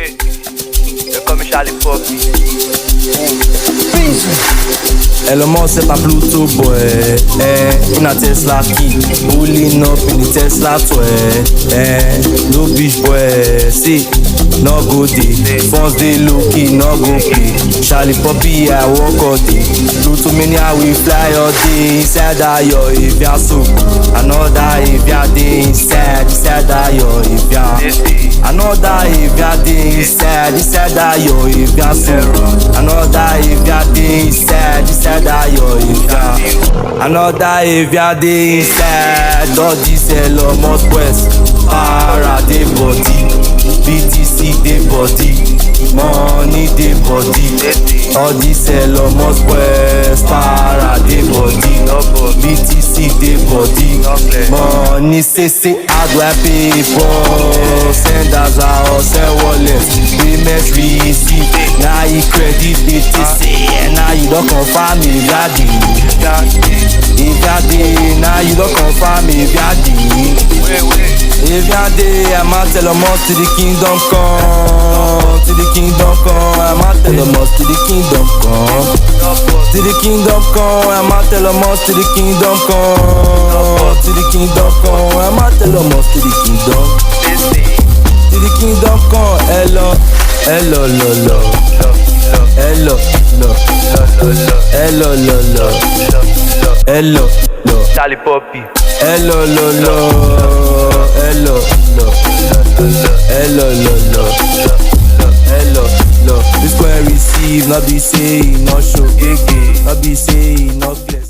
Ouais, comme Charlie Poppy. Elon Musk c'est pas Pluto boy, in a Tesla key, pulling up in the Tesla toy, no bitch boy, see, no go day, funds dey low key, no go pay, Charlie Poppy I walk all day, Pluto mania we fly all day, inside that yo if ya so, another if ya dey inside that yo if ya, another if ya dey inside that yo if ya so, another if ya dey inside that yo if ya, another if ya dey inside all this Elon Musk West, para dey body, BTC dey body, money dey body, all this Elon Musk West, para dey body, BTC dey body, money say how do I pay for, send as or send wallet, payment receipt, now e credit BTC, and now you don confirm if ya dey, now you don confirm if ya dey, if ya dey, I'ma tell Elon Musk to the kingdom come, to the kingdom come, I'ma tell Elon Musk to the kingdom come, to the kingdom come, I'ma tell Elon Musk to the kingdom come, to the kingdom come, I'ma tell Elon Musk to the kingdom, to the kingdom come, hello, hello, hello, hello, hello, hello, hello, hello, Charlie Poppy. hello, hello, hello, hello, hello, hello, hello. This boy receive, not be say, not show, not be say, not clear.